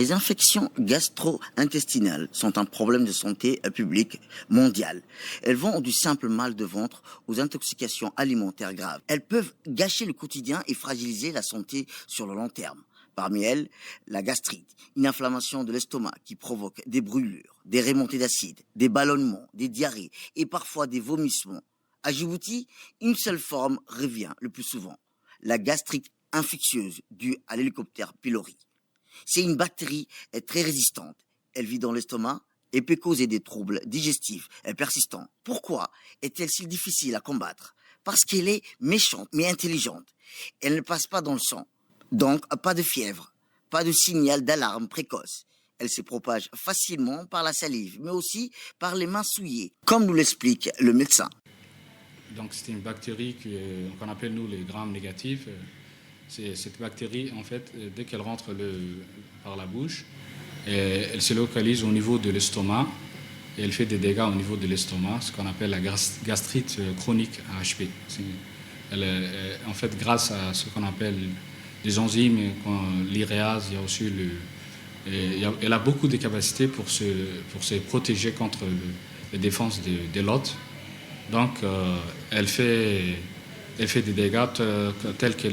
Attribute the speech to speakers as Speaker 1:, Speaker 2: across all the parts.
Speaker 1: Les infections gastro-intestinales sont un problème de santé publique mondiale. Elles vont du simple mal de ventre aux intoxications alimentaires graves. Elles peuvent gâcher le quotidien et fragiliser la santé sur le long terme. Parmi elles, la gastrite, une inflammation de l'estomac qui provoque des brûlures, des remontées d'acide, des ballonnements, des diarrhées et parfois des vomissements. À Djibouti, une seule forme revient le plus souvent, la gastrite infectieuse due à l'hélicoptère pylori. C'est une bactérie très résistante. Elle vit dans l'estomac et peut causer des troubles digestifs persistants. Pourquoi est-elle si difficile à combattre? Parce qu'elle est méchante mais intelligente. Elle ne passe pas dans le sang. Donc, pas de fièvre, pas de signal d'alarme précoce. Elle se propage facilement par la salive, mais aussi par les mains souillées, comme nous l'explique le médecin.
Speaker 2: Donc, c'est une bactérie qu'on appelle, nous, les grammes négatifs. Cette bactérie, en fait, dès qu'elle rentre par la bouche, elle se localise au niveau de l'estomac et elle fait des dégâts au niveau de l'estomac, ce qu'on appelle la gastrite chronique AHP. En fait, grâce à ce qu'on appelle les enzymes, l'uréase, il y a aussi elle a beaucoup de capacités pour se protéger contre les défenses de l'hôte. Donc, elle fait des dégâts tels que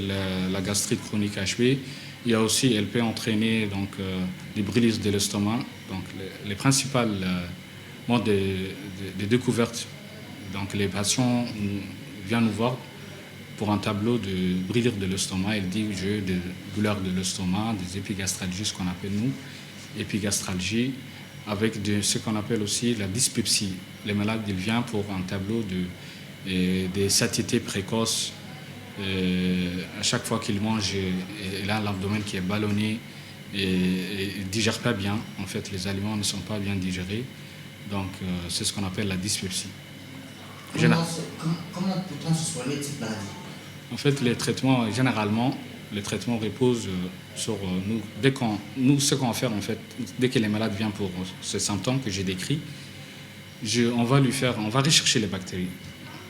Speaker 2: la gastrite chronique HP. Il y a aussi, elle peut entraîner donc, des brûlures de l'estomac. Donc, les principales modes de découverte, donc les patients viennent nous voir pour un tableau de brûlures de l'estomac. Ils disent j'ai des douleurs de l'estomac, des épigastralgies, ce qu'on appelle nous, épigastralgie, avec ce qu'on appelle aussi la dyspepsie. Les malades, ils viennent pour un tableau des satiétés précoces. À chaque fois qu'ils mangent, il a l'abdomen qui est ballonné et il ne digère pas bien. En fait, les aliments ne sont pas bien digérés. Donc, c'est ce qu'on appelle la dyspepsie.
Speaker 1: Comment peut-on se soigner de cette maladie?
Speaker 2: En fait, généralement, les traitements reposent sur nous. Ce qu'on va faire, en fait, dès que les malades viennent pour ces symptômes que j'ai décrits, on va rechercher les bactéries.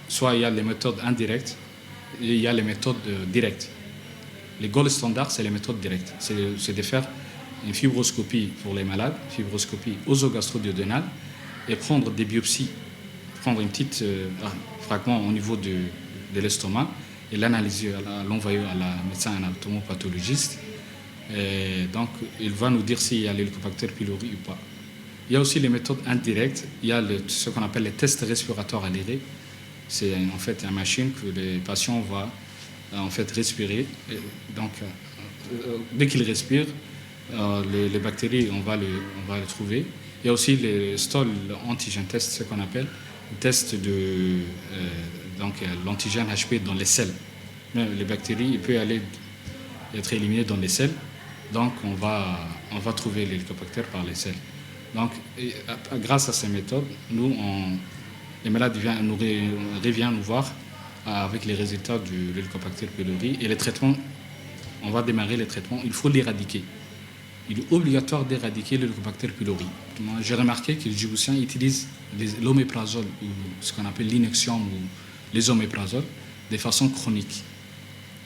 Speaker 2: Soit il y a les méthodes indirectes et il y a les méthodes directes. Les gold standards, c'est les méthodes directes. C'est de faire une fibroscopie pour les malades, fibroscopie œsogastro-duodénale, et prendre des biopsies, prendre un petit fragment au niveau de l'estomac et l'analyser, l'envoyer à la médecin anatomopathologiste. Et donc, il va nous dire s'il y a l'Helicobacter pylori ou pas. Il y a aussi les méthodes indirectes. Il y a ce qu'on appelle les tests respiratoires aérés. C'est en fait une machine que les patients vont en fait respirer. Et donc, dès qu'ils respirent, les bactéries, on va les trouver. Il y a aussi les stool antigen tests, ce qu'on appelle le test de l'antigène HP dans les selles. Les bactéries, il peut être éliminé dans les selles. Donc, on va trouver l'hélicobactère par les selles. Donc, grâce à ces méthodes, les malades reviennent nous voir avec les résultats de l'Helicobacter pylori. Et les traitements, on va démarrer les traitements. Il faut l'éradiquer. Il est obligatoire d'éradiquer l'Helicobacter pylori. J'ai remarqué que les Djiboutiens utilisent l'oméprazole, ou ce qu'on appelle l'inexium ou les oméprazoles, de façon chronique.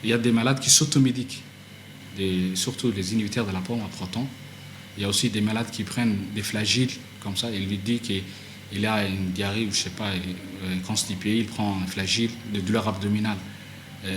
Speaker 2: Il y a des malades qui s'automédiquent, surtout les inhibiteurs de la pompe à proton. Il y a aussi des malades qui prennent des flagyles comme ça. Il lui dit qu'il a une diarrhée ou je sais pas, constipé. Il prend un flagyle de douleur abdominale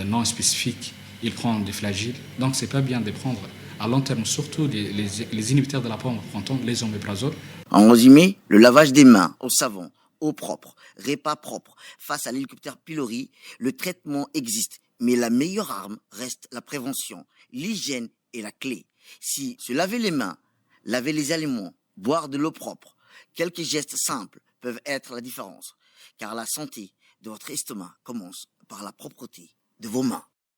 Speaker 2: non spécifique. Il prend des flagyles. Donc c'est pas bien de prendre à long terme, surtout les inhibiteurs de la pompe à proton, les oméprazoles.
Speaker 1: En résumé, le lavage des mains au savon, eau propre, repas propre, face à l'hélicoptère pylori, le traitement existe. Mais la meilleure arme reste la prévention. L'hygiène est la clé. Si se laver les mains, laver les aliments, boire de l'eau propre, quelques gestes simples peuvent être la différence. Car la santé de votre estomac commence par la propreté de vos mains.